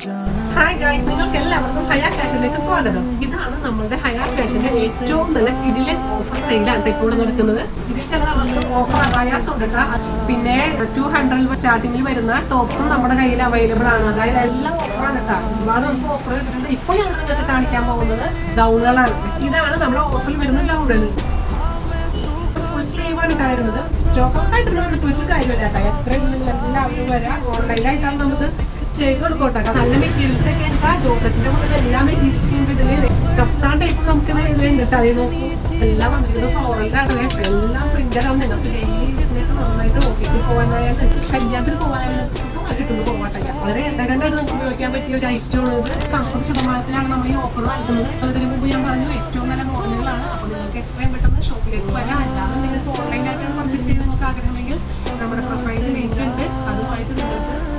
Hi guys, നിങ്ങൾക്ക് എല്ലാവർക്കും ഹയാ ഫാഷനിലേക്ക് സ്വാഗതം. ഇതാണ് നമ്മുടെ ഹയാ ഫാഷന്റെ ഏറ്റവും നല്ല കിടിലൻ ഓഫർ സെയിലാണ് ഇപ്പോൾ നടക്കുന്നത്. ഇതിൽ തന്നെ നമുക്ക് ഓഫർ അബായാസ് ഉണ്ട് കേട്ടോ. പിന്നെ 200 സ്റ്റാർട്ടിങ്ങിൽ വരുന്ന ടോപ്സും നമ്മുടെ കയ്യിൽ അവൈലബിൾ ആണ്. അതായത് എല്ലാം ഓഫറാണ് കേട്ടോ. ഒരുപാട് നമുക്ക് ഓഫർ കിട്ടുന്നുണ്ട്. ഇപ്പോൾ ഞങ്ങൾ നിങ്ങൾക്ക് കാണിക്കാൻ പോകുന്നത് ഗൗണുകളാണ്. ഇതാണ് നമ്മുടെ ഓഫറിൽ വരുന്ന ഗൗണുകൾ. ഫുൾ സ്ലീവ് ആണ് വരുന്നത്. സ്റ്റോക്ക് ഓഫ് ആയിട്ട് നമുക്ക് ഒരു കാര്യമില്ല കേട്ടോ. എത്രയും എല്ലാവരും വരാം. ഓൺലൈനായിട്ടാണ് നമുക്ക് ചെയ്ത് കൊടുക്കട്ടെ. നല്ല മെറ്റീരിയൽസ് ഒക്കെ എടുക്കാം. ജോർജറ്റിന്റെ മുതൽ എല്ലാ മെറ്റീരിയൽസും ഇതില് കഫ്താൻ ടൈപ്പ് നമുക്ക് ഇതിലുണ്ട് കേട്ടോ. അതേ നോക്കൂ, എല്ലാം വന്നിരിക്കുന്നത് ഫ്ലോറലാണ്. എല്ലാം പ്രിന്റഡ് ആണ്. നിങ്ങൾക്ക് ഡെയിലി യൂസിനൊക്കെ നന്നായിട്ട് ഓഫീസിൽ പോകാനായാലും കല്യാണത്തിന് പോകാനായാലും കിട്ടുന്നത് പോകട്ടെ. വളരെ എന്തെങ്കിലും നമുക്ക് ഉപയോഗിക്കാൻ പറ്റിയ ഒരു ഐറ്റം ഉള്ളത്. 50% നമ്മൾ ഈ ഓഫർ നൽകുന്നത്. അതിന് മുമ്പ് ഞാൻ പറഞ്ഞു ഏറ്റവും നല്ല മോഡലുകളാണ്. അപ്പോൾ നിങ്ങൾക്ക് എത്രയും പെട്ടെന്ന് ഷോപ്പിലേക്ക് വരാം. അല്ലാതെ നിങ്ങൾക്ക് ഓൺലൈനായിട്ടാണ് പർച്ചേസ് ചെയ്യാൻ നമുക്ക് ആഗ്രഹമെങ്കിൽ നമ്മുടെ പ്രൊഫൈലിൽ ലിങ്ക് ഉണ്ട്. അതുമായിട്ട് നിങ്ങൾക്ക്